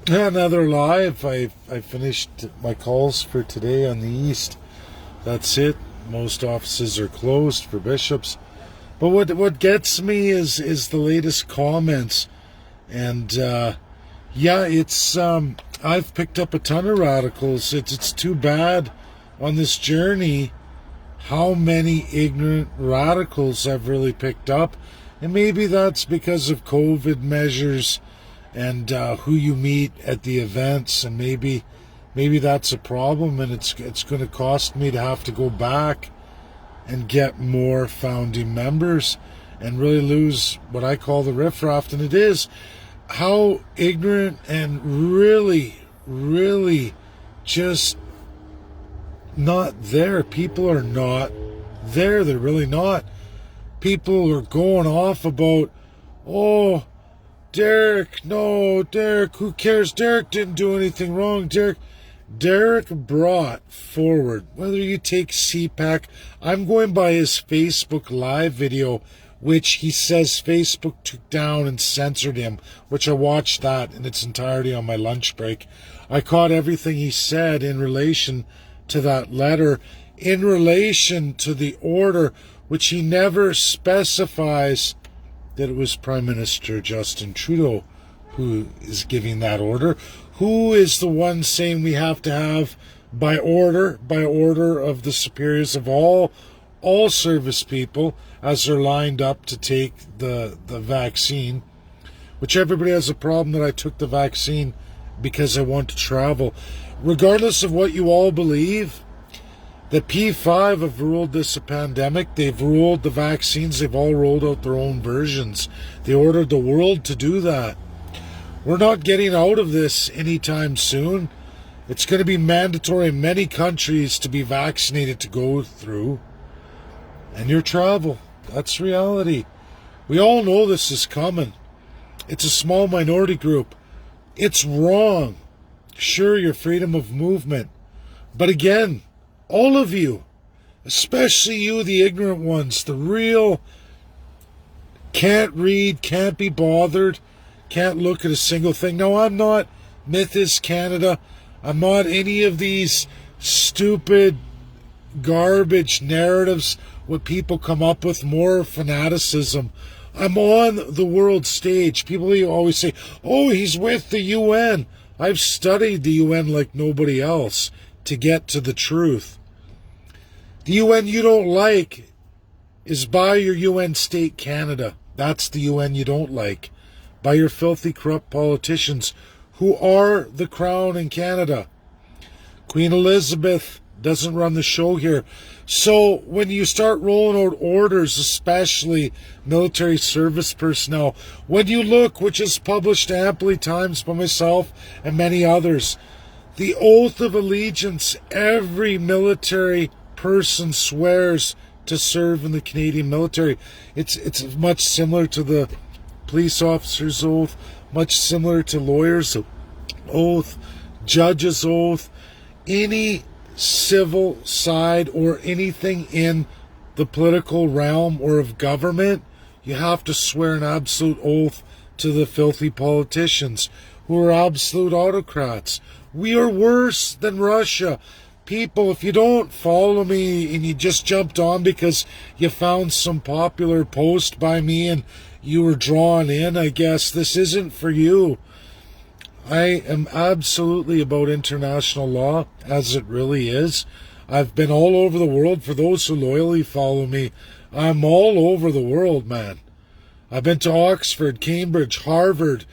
Another live. I finished my calls for today on the East. That's it. Most offices are closed for bishops. But what gets me is the latest comments. And it's I've picked up a ton of radicals. It's too bad on this journey how many ignorant radicals I've really picked up. And maybe that's because of COVID measures and who you meet at the events, and maybe that's a problem, and it's going to cost me to have to go back and get more founding members and really lose what I call the riffraff. And it is how ignorant and really just not there. People are not there. They're really not. People are going off about, oh, Derek, no, Derek, who cares? Derek didn't do anything wrong. Derek brought forward, whether you take CPAC, I'm going by his Facebook Live video, which he says Facebook took down and censored him, which I watched that in its entirety on my lunch break. I caught everything he said in relation to that letter, in relation to the order, which he never specifies that it was Prime Minister Justin Trudeau who is giving that order. Who is the one saying we have to have by order of the superiors of all service people as they're lined up to take the vaccine, which everybody has a problem that I took the vaccine because I want to travel. Regardless of what you all believe, the P5 have ruled this a pandemic. They've ruled the vaccines. They've all rolled out their own versions. They ordered the world to do that. We're not getting out of this anytime soon. It's going to be mandatory in many countries to be vaccinated to go through. And your travel. That's reality. We all know this is coming. It's a small minority group. It's wrong. Sure, your freedom of movement. But again, all of you, especially you, the ignorant ones, the real can't read, can't be bothered, can't look at a single thing. No, I'm not Mythos Canada. I'm not any of these stupid garbage narratives what people come up with, more fanaticism. I'm on the world stage. People always say, oh, he's with the UN. I've studied the UN like nobody else to get to the truth. The UN you don't like is by your UN state Canada. That's the UN you don't like. By your filthy, corrupt politicians who are the crown in Canada. Queen Elizabeth doesn't run the show here. So when you start rolling out orders, especially military service personnel, when you look, which is published amply times by myself and many others, the oath of allegiance, every military person swears to serve in the Canadian military. It's much similar to the police officer's oath, much similar to lawyers' oath, judge's oath, any civil side or anything in the political realm or of government. You have to swear an absolute oath to the filthy politicians who are absolute autocrats. We are worse than Russia. People, if you don't follow me and you just jumped on because you found some popular post by me and you were drawn in, I guess this isn't for you. I am absolutely about international law, as it really is. I've been all over the world. For those who loyally follow me, I'm all over the world, man. I've been to Oxford, Cambridge, Harvard,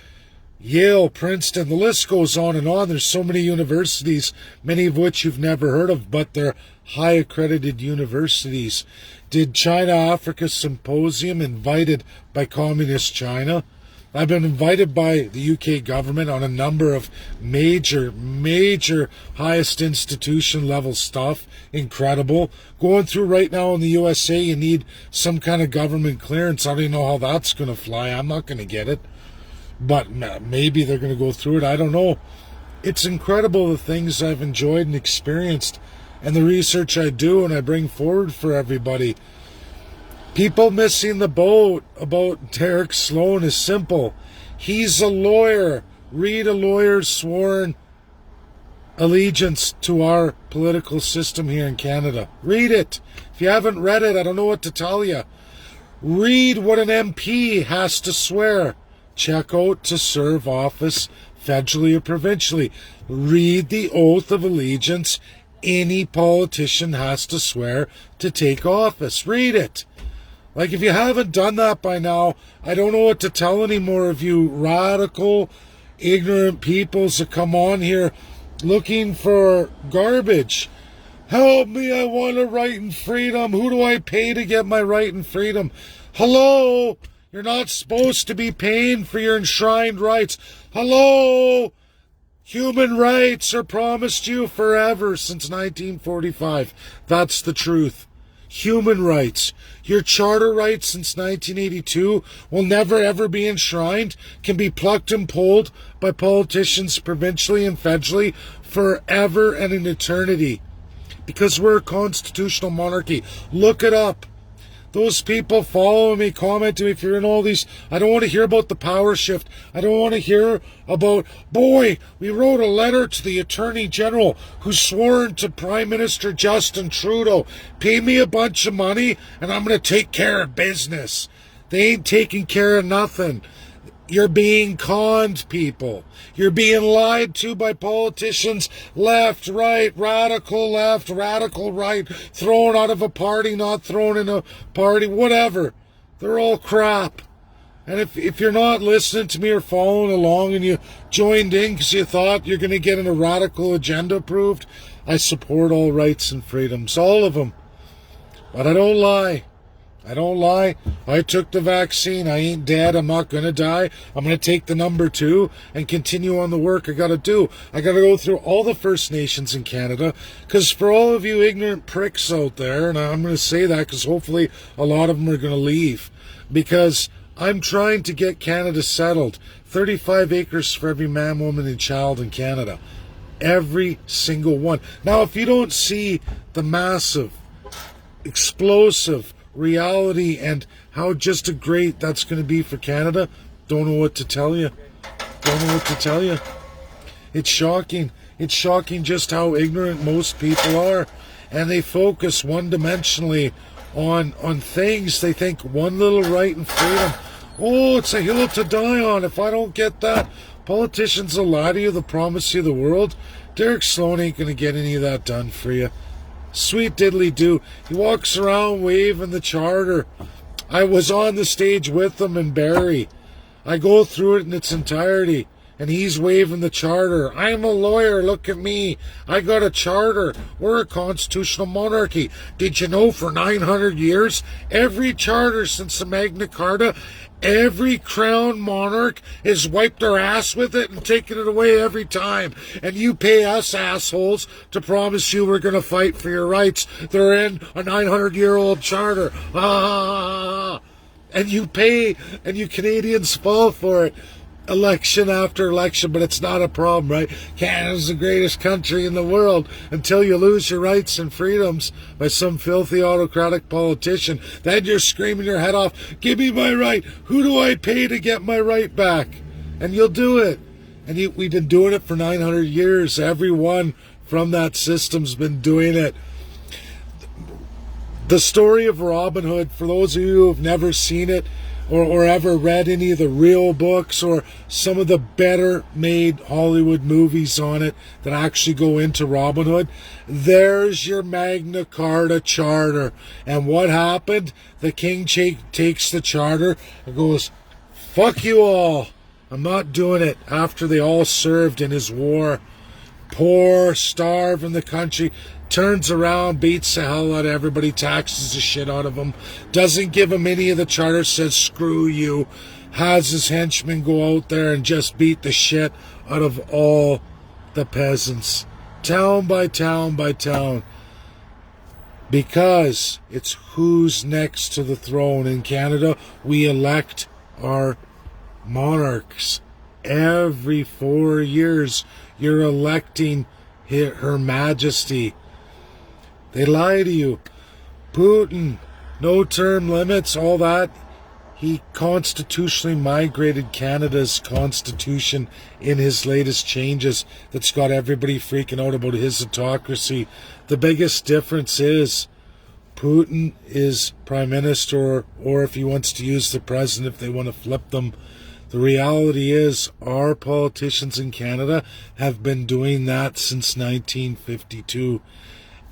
Yale, Princeton. The list goes on and on. There's so many universities, many of which you've never heard of, but they're high accredited universities. Did China-Africa Symposium invited by Communist China. I've been invited by the UK government on a number of major highest institution level stuff. Incredible. Going through right now in the USA, you need some kind of government clearance. I don't even know how that's going to fly. I'm not going to get it. But maybe they're going to go through it. I don't know. It's incredible the things I've enjoyed and experienced and the research I do and I bring forward for everybody. People missing the boat about Derek Sloan is simple. He's a lawyer Read a lawyer's sworn allegiance to our political system here in Canada. Read it. If you haven't read it, I don't know what to tell you. Read what an MP has to swear. Check out to serve office federally or provincially. Read the oath of allegiance any politician has to swear to take office. Read it. Like, if you haven't done that by now, I don't know what to tell anymore of you radical, ignorant peoples that come on here looking for garbage. Help me, I want a right and freedom. Who do I pay to get my right and freedom? Hello? You're not supposed to be paying for your enshrined rights. Hello? Human rights are promised you forever since 1945. That's the truth. Human rights. Your charter rights since 1982 will never ever be enshrined, can be plucked and pulled by politicians provincially and federally forever and in eternity. Because we're a constitutional monarchy. Look it up. Those people following me, commenting, if you're in all these, I don't want to hear about the power shift. I don't want to hear about, boy, we wrote a letter to the Attorney General who's sworn to Prime Minister Justin Trudeau. Pay me a bunch of money and I'm going to take care of business. They ain't taking care of nothing. You're being conned, people. You're being lied to by politicians, left, right, radical right, thrown out of a party, not thrown in a party, whatever. They're all crap. And if you're not listening to me or following along and you joined in because you thought you're going to get a radical agenda approved, I support all rights and freedoms, all of them. But I don't lie. I don't lie. I took the vaccine. I ain't dead. I'm not going to die. I'm going to take the number 2 and continue on the work I got to do. I got to go through all the First Nations in Canada, because for all of you ignorant pricks out there, and I'm going to say that because hopefully a lot of them are going to leave, because I'm trying to get Canada settled. 35 acres for every man, woman, and child in Canada. Every single one. Now, if you don't see the massive, explosive reality and how just a great that's going to be for Canada, don't know what to tell you. Don't know what to tell you. It's shocking. It's shocking just how ignorant most people are, and they focus one-dimensionally on things. They think one little right and freedom. Oh, it's a hill to die on. If I don't get that, politicians will lie to you. They'll promise you the world. Derek Sloan ain't going to get any of that done for you. Sweet diddly do. He walks around waving the charter. I was on the stage with him in Barrie. I go through it in its entirety, and he's waving the charter. I'm a lawyer, look at me. I got a charter. We're a constitutional monarchy. Did you know for 900 years, every charter since the Magna Carta, every crown monarch has wiped their ass with it and taken it away every time. And you pay us assholes to promise you we're going to fight for your rights. They're in a 900-year-old charter. Ah! And you pay, and you Canadians fall for it. Election after election, but it's not a problem, right? Canada's the greatest country in the world until you lose your rights and freedoms by some filthy autocratic politician. Then you're screaming your head off, give me my right. Who do I pay to get my right back? And you'll do it. And we've been doing it for 900 years. Everyone from that system's been doing it. The story of Robin Hood, for those of you who have never seen it, or ever read any of the real books or some of the better made Hollywood movies on it that actually go into Robin Hood, there's your Magna Carta charter. And what happened? The king takes the charter and goes, fuck you all. I'm not doing it, after they all served in his war. Poor, starve in the country, turns around, beats the hell out of everybody, taxes the shit out of them, doesn't give them any of the charter, says screw you, has his henchmen go out there and just beat the shit out of all the peasants, town by town by town, because it's who's next to the throne. In Canada, we elect our monarchs. Every 4 years, you're electing Her Majesty. They lie to you. Putin, no term limits, all that. he constitutionally migrated Canada's constitution in his latest changes that's got everybody freaking out about his autocracy. The biggest difference is Putin is prime minister, or if he wants to use the president, if they want to flip them. The reality is our politicians in Canada have been doing that since 1952.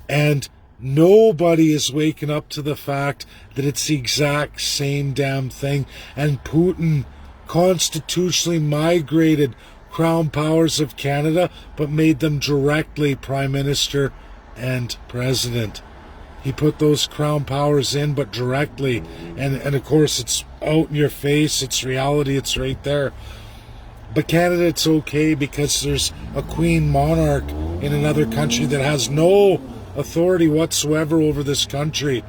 And nobody is waking up to the fact that it's the exact same damn thing. And Putin constitutionally migrated crown powers of Canada, but made them directly prime minister and president. He put those crown powers in, but directly. And of course, it's out in your face. It's reality. It's right there. But Canada, it's okay because there's a queen monarch in another country that has no authority whatsoever over this country.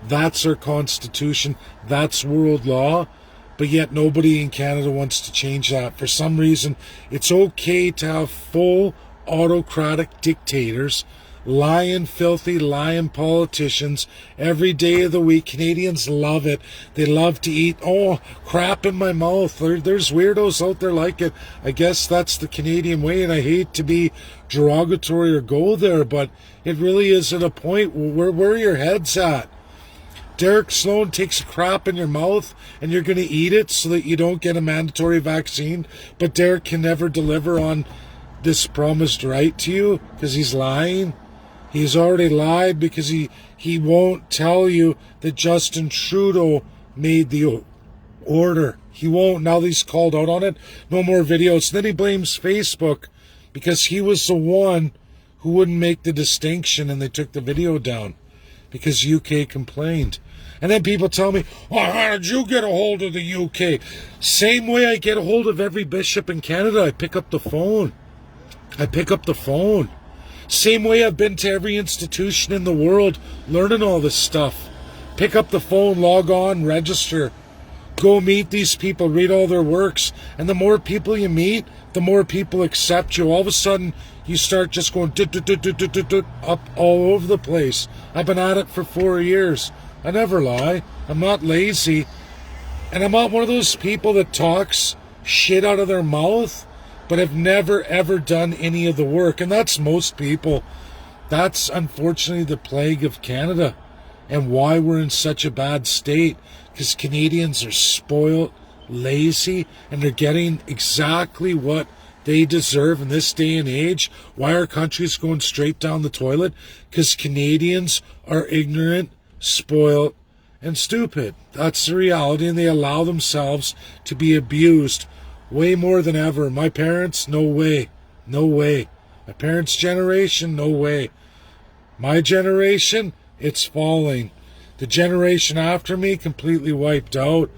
That's our constitution. That's world law. But yet nobody in Canada wants to change that. For some reason, it's okay to have full autocratic dictators, lying, filthy, lying politicians every day of the week. Canadians love it. They love to eat, crap in my mouth. There's weirdos out there like it. I guess that's the Canadian way, and I hate to be derogatory or go there, but it really is at a point where your head's at. Derek Sloan takes a crap in your mouth and you're going to eat it so that you don't get a mandatory vaccine, but Derek can never deliver on this promised right to you because he's lying. He's already lied because he won't tell you that Justin Trudeau made the order. He won't. Now that he's called out on it, no more videos. Then he blames Facebook because he was the one who wouldn't make the distinction and they took the video down because UK complained. And then people tell me, how did you get a hold of the UK? Same way I get a hold of every bishop in Canada. I pick up the phone. Same way I've been to every institution in the world learning all this stuff. Pick up the phone, log on, register. Go meet these people, read all their works. And the more people you meet, the more people accept you. All of a sudden, you start just going up all over the place. I've been at it for 4 years. I never lie. I'm not lazy. And I'm not one of those people that talks shit out of their mouth, but have never, ever done any of the work. And that's most people. That's unfortunately the plague of Canada and why we're in such a bad state. Because Canadians are spoiled, lazy, and they're getting exactly what they deserve in this day and age. Why our country's going straight down the toilet? Because Canadians are ignorant, spoiled, and stupid. That's the reality, and they allow themselves to be abused way more than ever. My parents, no way. No way. My parents' generation, no way. My generation, it's falling. The generation after me, completely wiped out.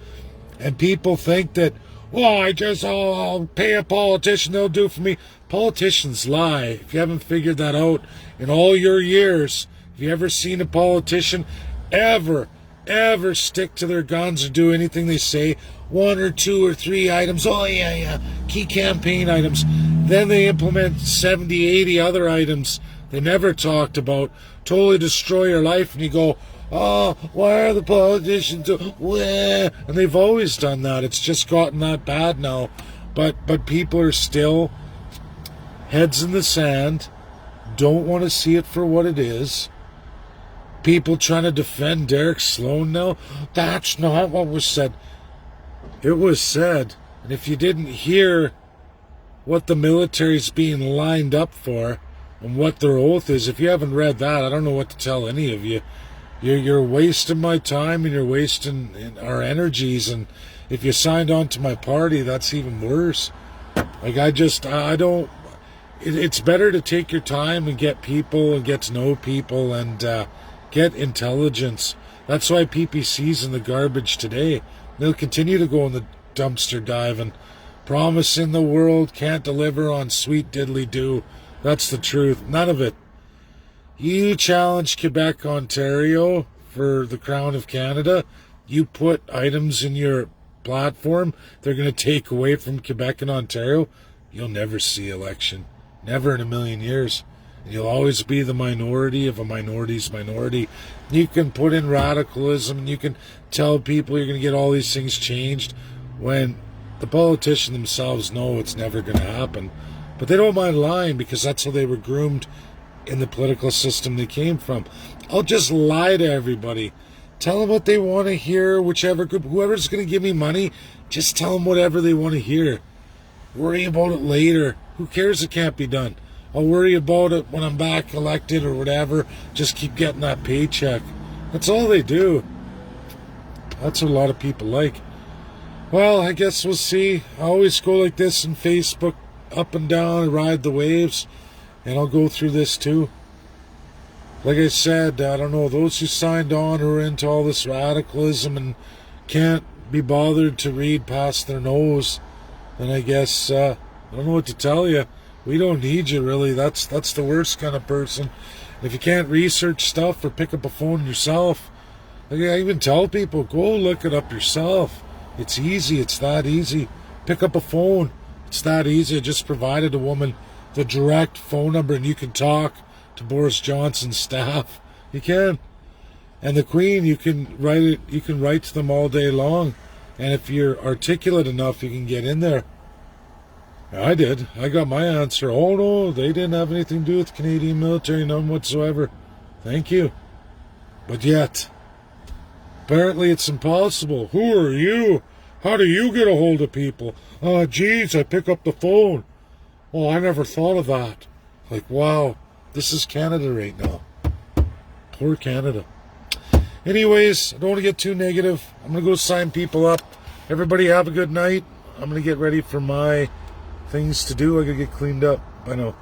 And people think that, I'll pay a politician, they'll do for me. Politicians lie. If you haven't figured that out in all your years, have you ever seen a politician ever stick to their guns or do anything they say? 1 or 2 or 3 items. Key campaign items. Then they implement 70, 80 other items they never talked about. Totally destroy your life, and you go, why are the politicians doing? And they've always done that. It's just gotten that bad now. But people are still heads in the sand, don't want to see it for what it is. People trying to defend Derek Sloan now. That's not what was said. It was said. And if you didn't hear what the military's being lined up for and what their oath is, if you haven't read that, I don't know what to tell any of you. You're wasting my time and you're wasting our energies. And if you signed on to my party, that's even worse. It's better to take your time and get people and get to know people and get intelligence. That's why PPC's in the garbage today. They'll continue to go in the dumpster diving, promising the world, can't deliver on sweet diddly do. That's the truth. None of it. You challenge Quebec, Ontario for the crown of Canada. You put items in your platform they're going to take away from Quebec and Ontario. You'll never see election. Never in a million years. You'll always be the minority of a minority's minority. You can put in radicalism and you can tell people you're going to get all these things changed when the politicians themselves know it's never going to happen. But they don't mind lying because that's how they were groomed in the political system they came from. I'll just lie to everybody. Tell them what they want to hear, whichever group, whoever's going to give me money, just tell them whatever they want to hear. Worry about it later. Who cares? It can't be done. I'll worry about it when I'm back elected or whatever. Just keep getting that paycheck. That's all they do. That's what a lot of people like. Well, I guess we'll see. I always go like this in Facebook, up and down, and ride the waves. And I'll go through this too. Like I said, I don't know, those who signed on who are into all this radicalism and can't be bothered to read past their nose, then I guess, I don't know what to tell you. We don't need you, really. That's the worst kind of person. If you can't research stuff or pick up a phone yourself, like I even tell people, go look it up yourself. It's easy. It's that easy. Pick up a phone. It's that easy. I just provided a woman the direct phone number, and you can talk to Boris Johnson's staff. You can. And the Queen, you can write it. You can write to them all day long. And if you're articulate enough, you can get in there. I did. I got my answer. Oh, no, they didn't have anything to do with the Canadian military, none whatsoever. Thank you. But yet, apparently it's impossible. Who are you? How do you get a hold of people? Oh, geez, I pick up the phone. Oh, I never thought of that. Like, wow, this is Canada right now. Poor Canada. Anyways, I don't want to get too negative. I'm going to go sign people up. Everybody have a good night. I'm going to get ready for my things to do. I got to get cleaned up. Bye now.